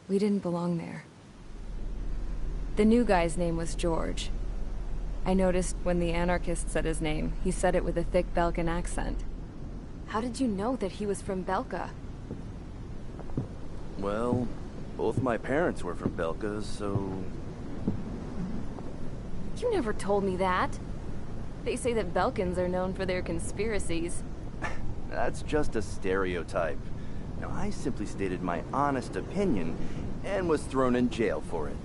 We didn't belong there. The new guy's name was George. I noticed when the anarchist said his name, he said it with a thick Belkan accent. How did you know that he was from Belka? Well, both my parents were from Belka, so... You never told me that. They say that Belkans are known for their conspiracies. That's just a stereotype. Now, I simply stated my honest opinion and was thrown in jail for it.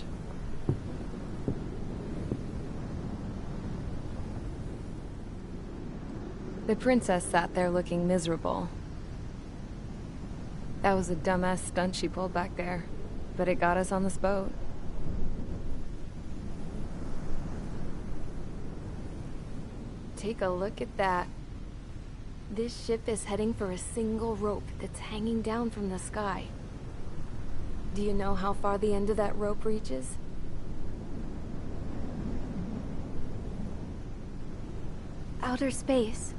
The princess sat there looking miserable. That was a dumbass stunt she pulled back there, but it got us on this boat. Take a look at that. This ship is heading for a single rope that's hanging down from the sky. Do you know how far the end of that rope reaches? Outer space.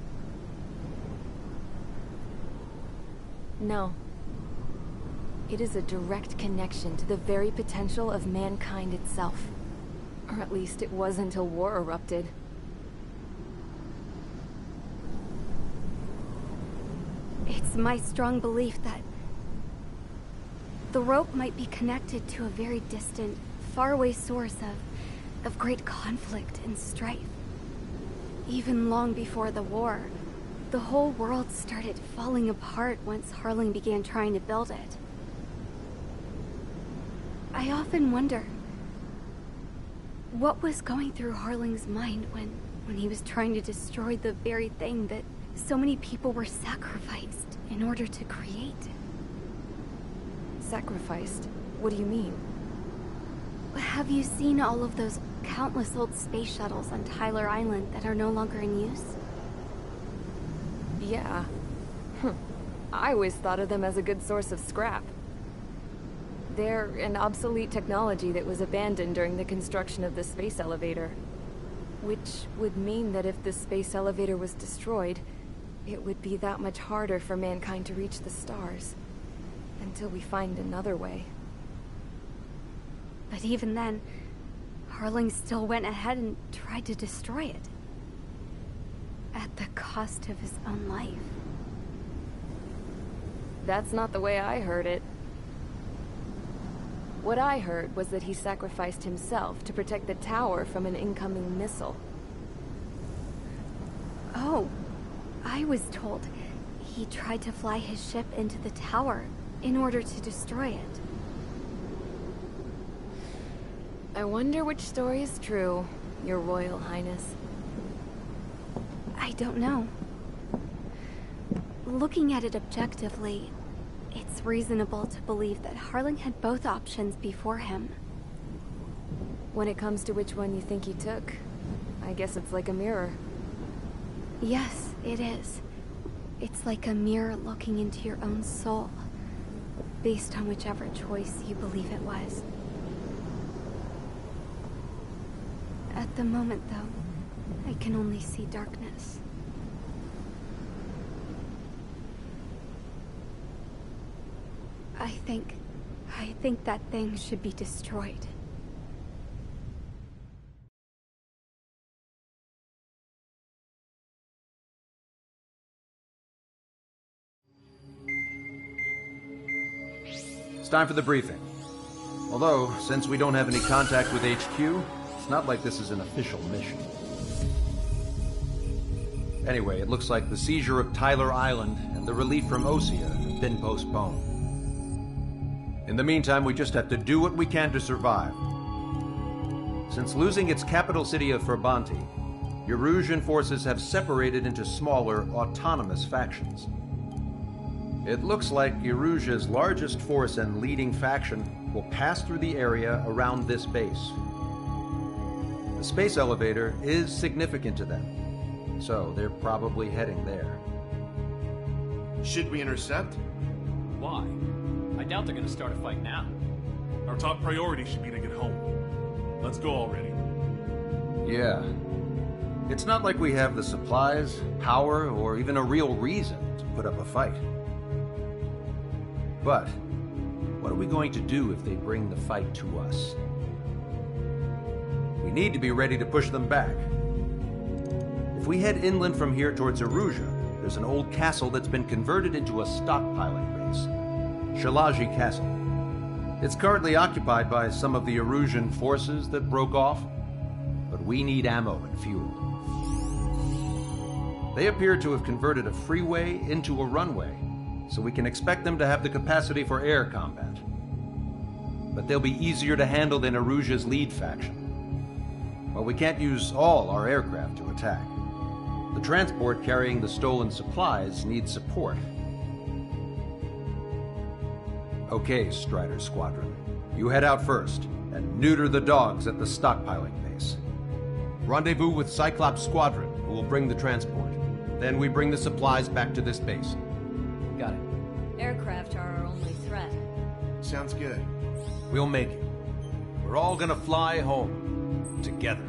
No. It is a direct connection to the very potential of mankind itself. Or at least it was until war erupted. It's my strong belief that the rope might be connected to a very distant, faraway source of great conflict and strife. Even long before the war, the whole world started falling apart once Harling began trying to build it. I often wonder what was going through Harling's mind when he was trying to destroy the very thing that so many people were sacrificed in order to create. Sacrificed? What do you mean? Have you seen all of those countless old space shuttles on Tyler Island that are no longer in use? Yeah. I always thought of them as a good source of scrap. They're an obsolete technology that was abandoned during the construction of the space elevator. Which would mean that if the space elevator was destroyed, it would be that much harder for mankind to reach the stars. Until we find another way. But even then, Harling still went ahead and tried to destroy it. At the cost of his own life. That's not the way I heard it. What I heard was that he sacrificed himself to protect the tower from an incoming missile. Oh, I was told he tried to fly his ship into the tower in order to destroy it. I wonder which story is true, Your Royal Highness. I don't know. Looking at it objectively, it's reasonable to believe that Harling had both options before him. When it comes to which one you think he took, I guess it's like a mirror. Yes, it is. It's like a mirror looking into your own soul, based on whichever choice you believe it was. At the moment, though, I can only see darkness. I think that thing should be destroyed. It's time for the briefing. Although, since we don't have any contact with HQ, it's not like this is an official mission. Anyway, it looks like the seizure of Tyler Island and the relief from Osea have been postponed. In the meantime, we just have to do what we can to survive. Since losing its capital city of Ferbanti, Erusian forces have separated into smaller, autonomous factions. It looks like Erusia's largest force and leading faction will pass through the area around this base. The space elevator is significant to them, so they're probably heading there. Should we intercept? Why? I doubt they're gonna start a fight now. Our top priority should be to get home. Let's go already. Yeah. It's not like we have the supplies, power, or even a real reason to put up a fight. But What are we going to do if they bring the fight to us? We need to be ready to push them back. If we head inland from here towards Erusia, there's an old castle that's been converted into a stockpiling base. Shalaji Castle. It's currently occupied by some of the Erusian forces that broke off, but we need ammo and fuel. They appear to have converted a freeway into a runway, so we can expect them to have the capacity for air combat. But they'll be easier to handle than Erusia's lead faction. Well, we can't use all our aircraft to attack. The transport carrying the stolen supplies needs support. Okay, Strider Squadron. You head out first, and neuter the dogs at the stockpiling base. Rendezvous with Cyclops Squadron, who will bring the transport. Then we bring the supplies back to this base. Got it. Aircraft are our only threat. Sounds good. We'll make it. We're all gonna fly home. Together.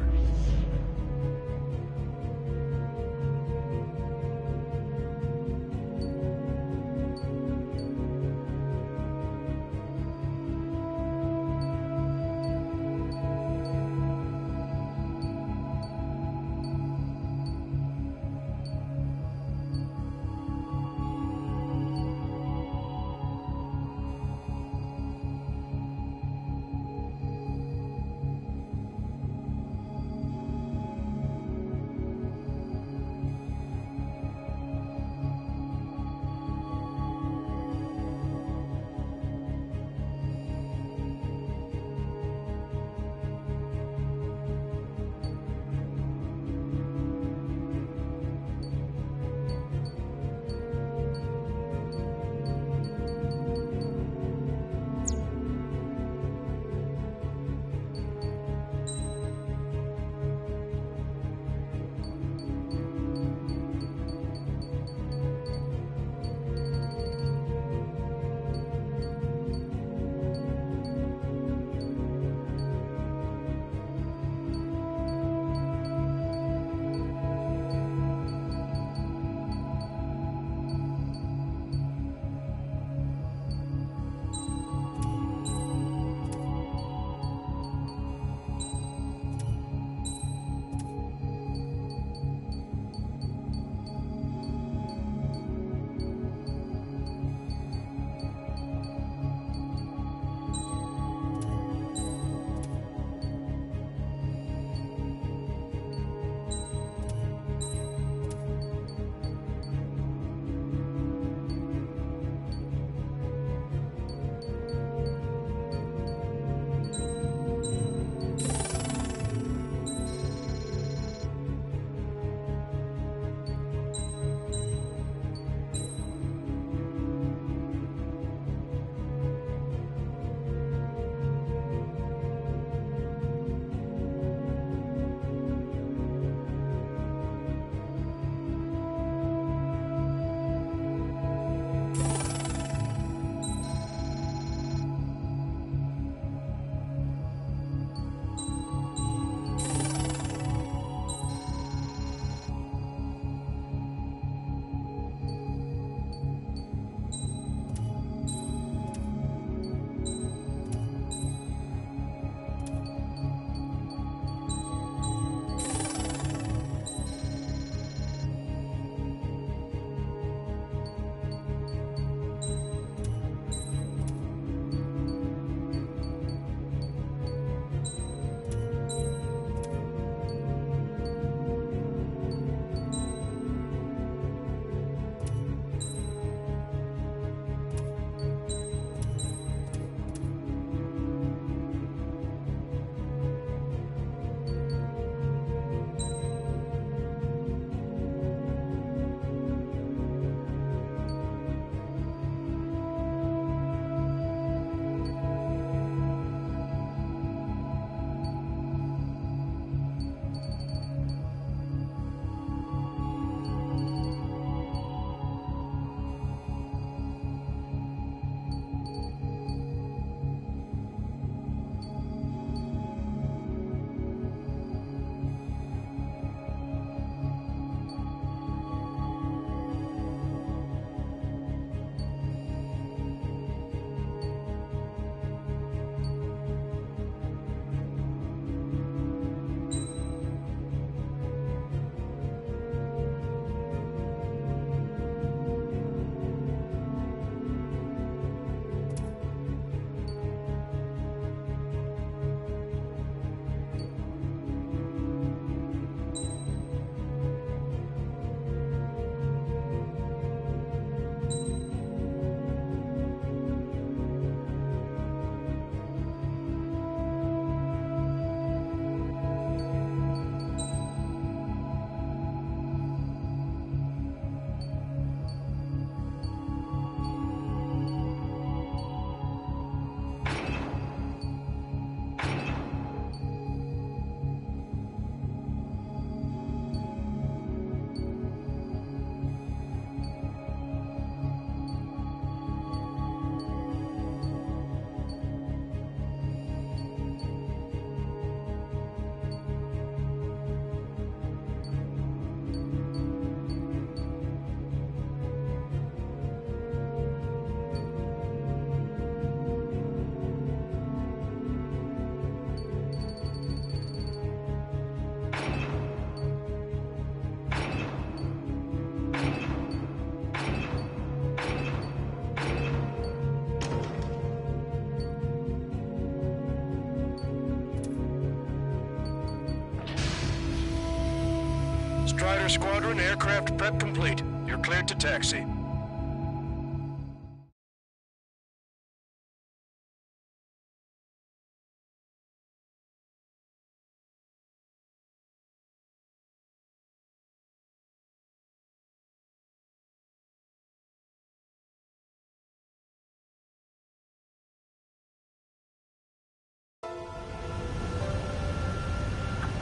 Strider Squadron, aircraft prep complete. You're cleared to taxi.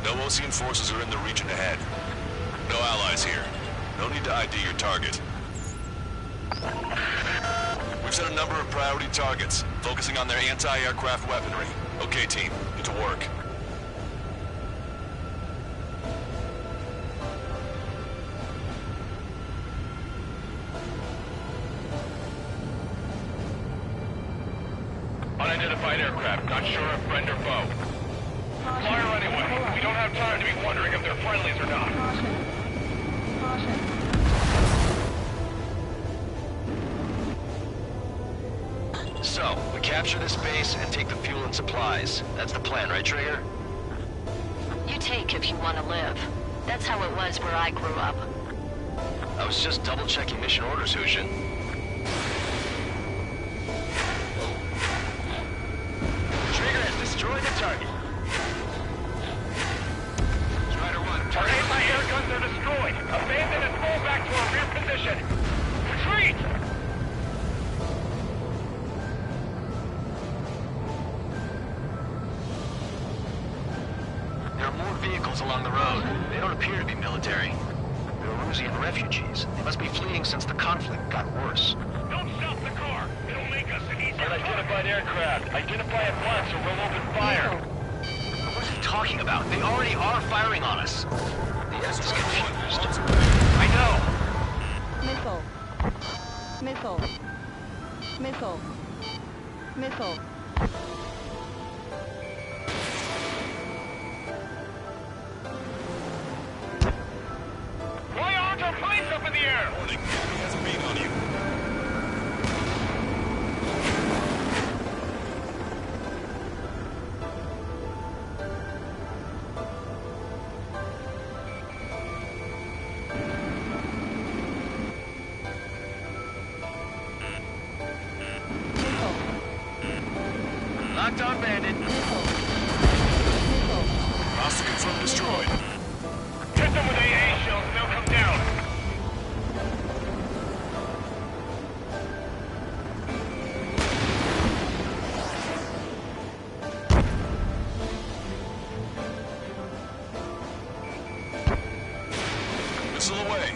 No Osean forces are in the region ahead. No allies here. No need to ID your target. We've set a number of priority targets, focusing on their anti-aircraft weaponry. Okay, team, get to work. Unidentified aircraft, not sure if friend or foe. Fire anyway. We don't have time to be wondering if they're friendlies or not. So, we capture this base and take the fuel and supplies. That's the plan, right, Trigger? You take if you want to live. That's how it was where I grew up. I was just double-checking mission orders, Hushin. Trigger has destroyed the target. Strider 1, target anti-air guns are destroyed. Abandon and fall back to our rear position. Retreat! There are more vehicles along the road. They don't appear to be military. They're Erusian refugees. They must be fleeing since the conflict got worse. Don't stop the car! It'll make us an easier Unidentified aircraft. Identify at once or we'll open fire. What are you talking about? They already are firing on us. The S is confused. I know! Missile. Missile. Missile. Missile. Why aren't our planes up in the air? Warning, enemy has a beat on you. Locked on bandit. Hostile confirmed destroyed. Hit them with AA shells and they'll come down. Missile away.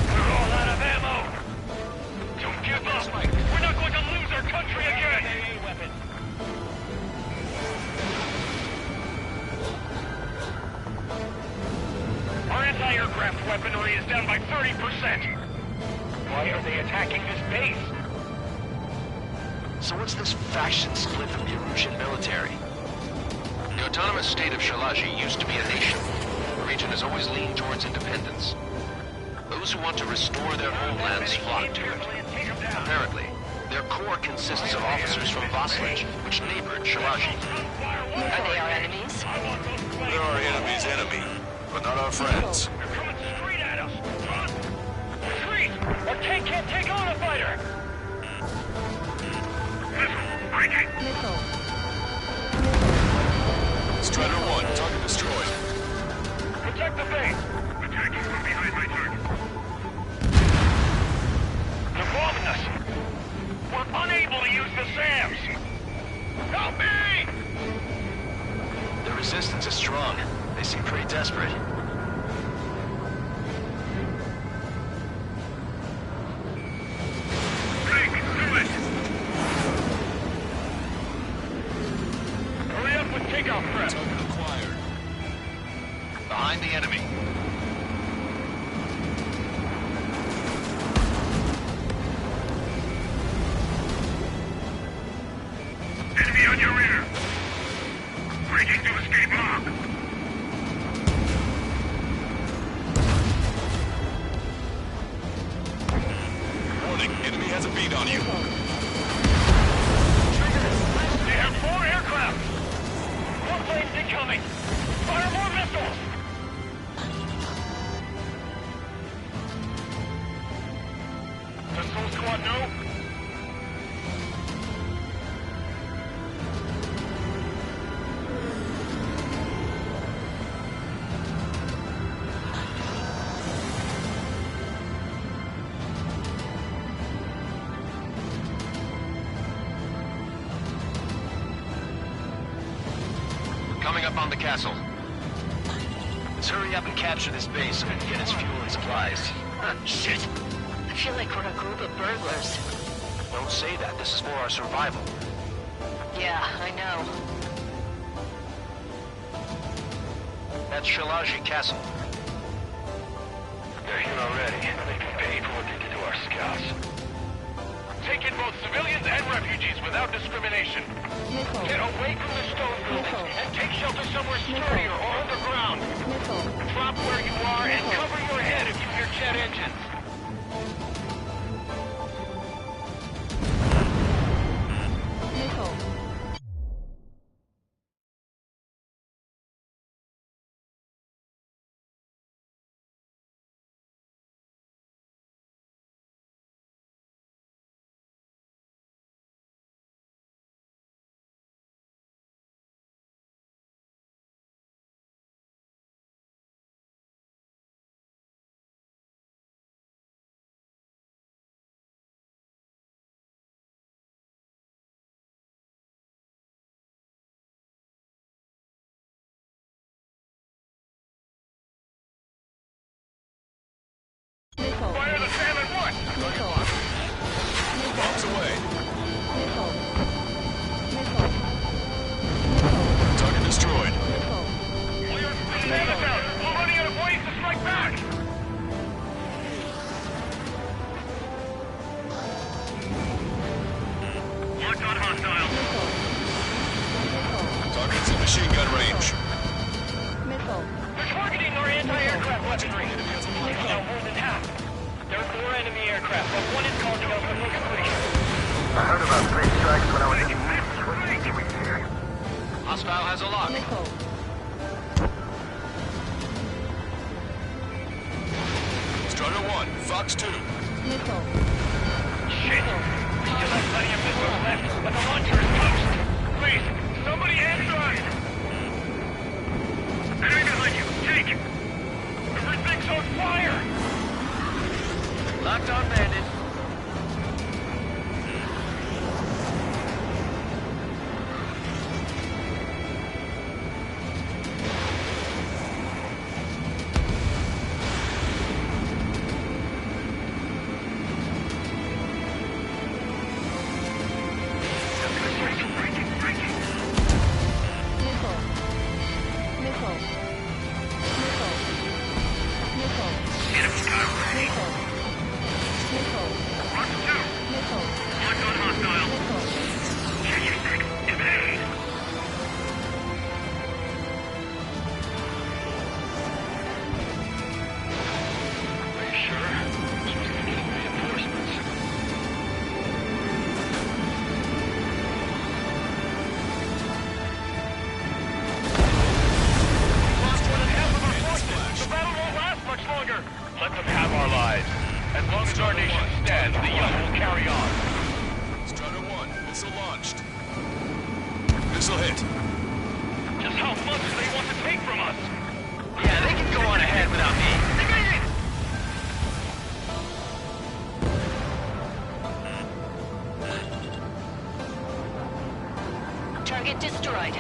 We're all out of ammo. Don't give up. We're not going to lose our country again. AA weapon. Our anti-aircraft weaponry is down by 30%. Why are they attacking this base? So what's this faction split from the Erusian military? The autonomous state of Shalaji used to be a nation. The region has always leaned towards independence. Those who want to restore their homelands flock to it. Apparently, their core consists of officers from Vaslij, which neighbored Shalaji. Are they our enemies? They're our enemy's enemy, but not our friends. They're coming straight at us! Run! Retreat! Our tank can't take on a fighter! Missile. Strider 1, target destroyed. Protect the base! Attacking from behind my target. They're bombing us! We're unable to use the SAMs! Help me! The resistance is strong. They seem pretty desperate. Hurry up with takeoff prep! Target acquired. Behind the enemy. Enemy on your rear! Breaking to escape lock! Warning, enemy has a beat on you. They have 4 aircraft! More planes incoming! Fire more missiles! Coming up on the castle. Let's hurry up and capture this base so we can get its fuel and supplies. Shit! I feel like we're a group of burglars. Don't say that. This is for our survival. Yeah, I know. That's Shalaji Castle. They're here already. They can pay for what they did to our scouts. Take in both civilians and refugees without discrimination. Missile. Get away from the stone buildings and take shelter somewhere sturdier or underground. Missile. Drop where you are and cover your head if you hear jet engines. Missile. Missile. Fire the SAM at once! Missile. Bombs away. Missile. Missile. Target destroyed. Missile. Clear speed enemies out! We're running out of ways to strike back! Locked on hostile. Target's in machine gun range. Missile. They're targeting our anti-aircraft weaponry. It's now more than half. There are 4 enemy aircraft, but one is causing us the most grief. I heard about three strikes when I was in here. Hostile has a lock. Missile. Strider 1, Fox 2. Missile. Shit! We still have plenty of missiles left, but the launcher is toast. Please, somebody answer us! Enemy behind you! Take! Everything's on fire! Locked on bandit. Missile. Missile. Missile. Missile. Missile. Missile. Missile. Locked on hostile. Missile. Evade! Are you sure? We're supposed to be getting reinforcements. Lost more than half of our forces! The battle won't last much longer! Let them have our lives. As long as our nation stands, the young will carry on. Strider 1, missile launched. Missile hit. Just how much do they want to take from us? Yeah, they can go on ahead without me. They made it! Target destroyed.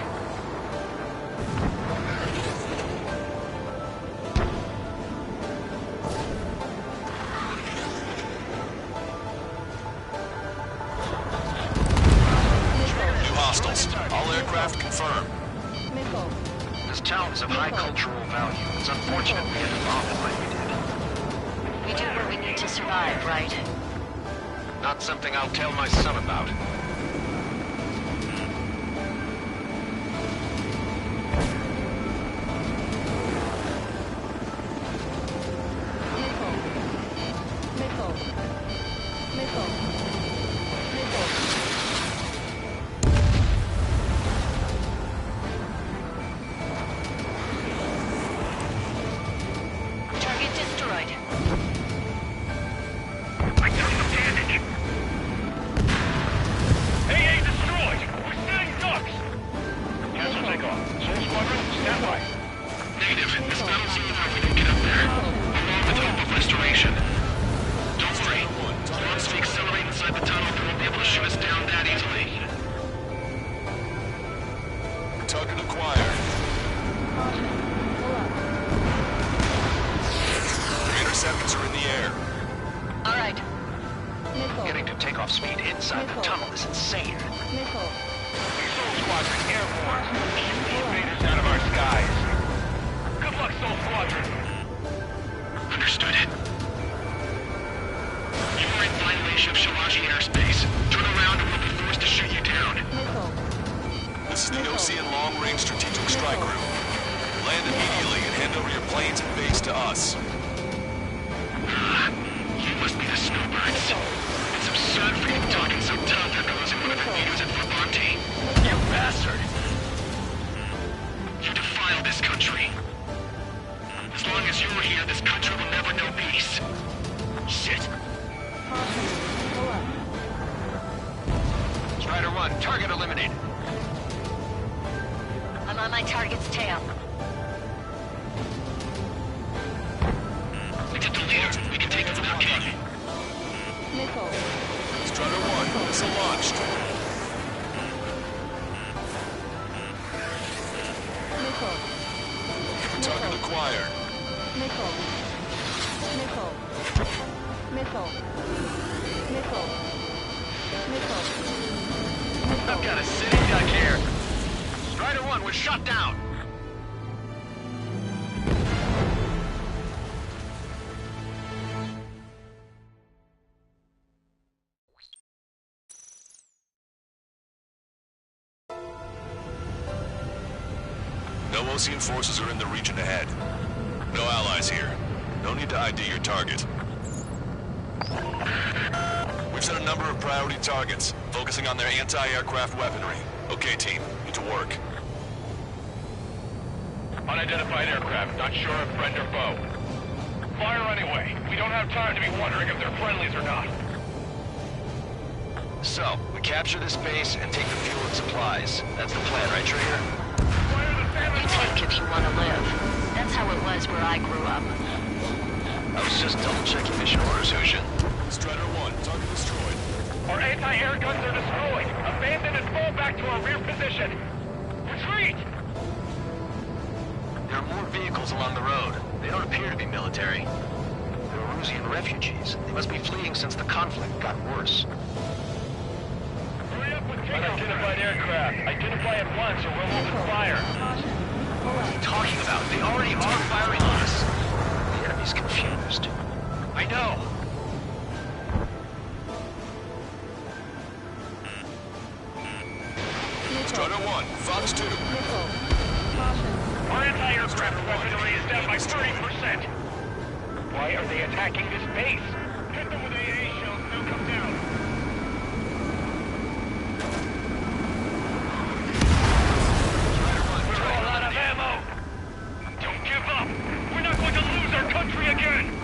New hostiles. All aircraft confirmed. Missile. This town is of high cultural value. It's unfortunate we had to bomb it like we did. We do what we need to survive, right? Not something I'll tell my son about. Missile. Missile. Missile. Missile. Target destroyed. I got some damage! AA destroyed! We're sitting ducks! Cancel takeoff. Soul Squadron, stand by. Negative. This battle's over. We can get up there. Along with hope of restoration. Don't worry. Once we accelerate inside the tunnel, they won't be able to shoot us down that easily. Target acquired. Interceptors are in the air. All right. Missile. Getting to takeoff speed inside the tunnel is insane. Missile. Soul Squadron airborne. Keep the invaders out of our skies. Good luck, Soul Squadron. Understood. You are in violation of Shalaji airspace. Turn around or we'll be forced to shoot you down. Missile. This is the Osean Long Range Strategic Strike Group. Land immediately and hand over your planes and base to us. You must be the snowbirds. It's absurd for you talking so tough after losing one of your leaders at Fontaine. You bastard! You defile this country. As long as you're here, this country will never know peace. Shit. Strider 1, target eliminated. I'm on my target's tail. We get the leader. We can take it without getting. Missile. Strider 1, missile launched. Missile. Target acquired. Missile. Missile. Missile. Missile. Missile. I've got a city duck here. Strider 1 was shot down. No Osean forces are in the region ahead. No allies here. No need to ID your target. We've set a number of priority targets, focusing on their anti-aircraft weaponry. Okay, team, get to work. Unidentified aircraft, not sure if friend or foe. Fire anyway. We don't have time to be wondering if they're friendlies or not. So, we capture this base and take the fuel and supplies. That's the plan, right, Trigger? You take if you want to live. That's how it was where I grew up. I was just double-checking mission orders, Hushin. Strider 1, target destroyed. Our anti-air guns are destroyed. Abandon and fall back to our rear position. Retreat! There are more vehicles along the road. They don't appear to be military. They're Erusian refugees. They must be fleeing since the conflict got worse. Hurry up with unidentified aircraft. Identify at once or we'll open fire. What are you talking about? They already are firing on us. The enemy's confused. I know. Strider 1, Fox 2. Our anti-aircraft weaponry is down by 30%. Why are they attacking this base? Hit them with AA shells and they'll come down. We're all out of ammo. Don't give up. We're not going to lose our country again.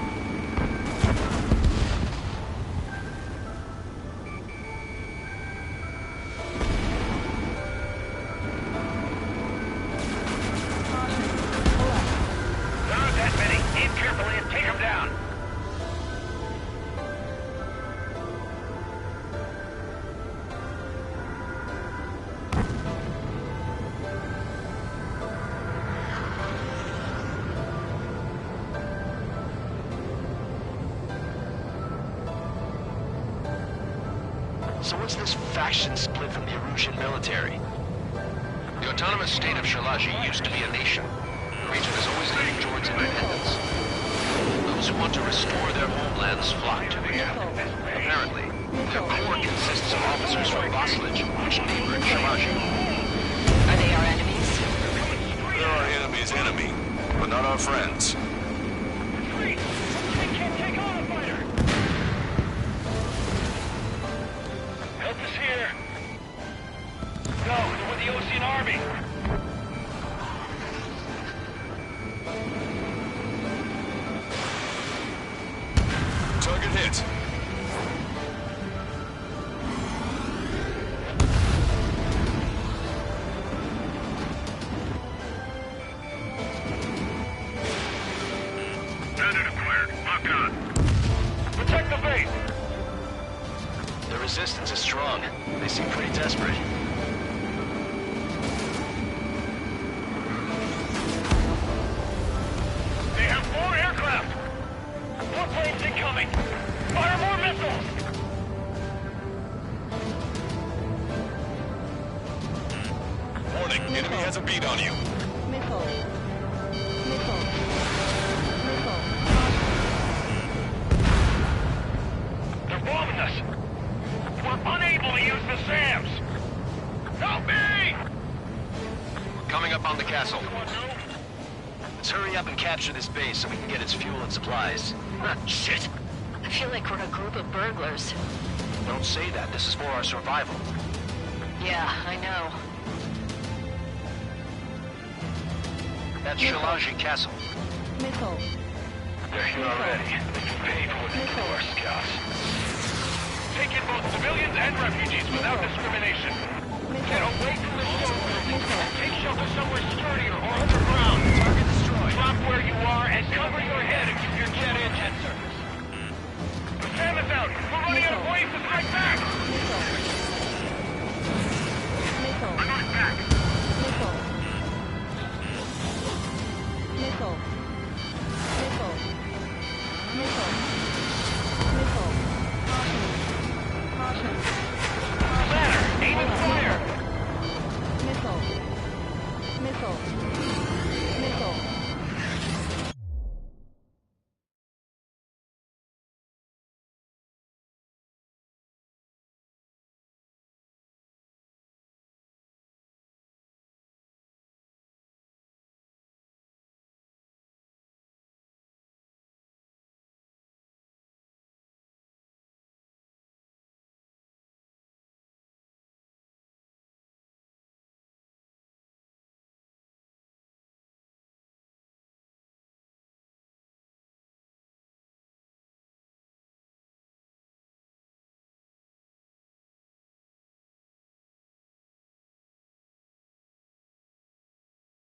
So what's this faction split from the Erusian military? The autonomous state of Shalaji used to be a nation. The region is always leaning towards independence. Those who want to restore their homelands flock to it. Apparently, their core consists of officers from Vassalage, which neighbored Shalaji. Are they our enemies? They're our enemy's enemy, but not our friends. Help is here. No, they're with the Osean army. Target hit. Bandit acquired. Lock on. Protect the base. The resistance is strong. They seem pretty desperate. Enemy has a beat on you. Missile. Missile. Missile. They're bombing us. We're unable to use the SAMs. Help me! We're coming up on the castle. Let's hurry up and capture this base so we can get its fuel and supplies. Shit. I feel like we're a group of burglars. Don't say that. This is for our survival. Yeah, I know. That's Shalaji Castle. Missile. They're here already. They can pay for what they do to our scouts. Take in both civilians and refugees without discrimination.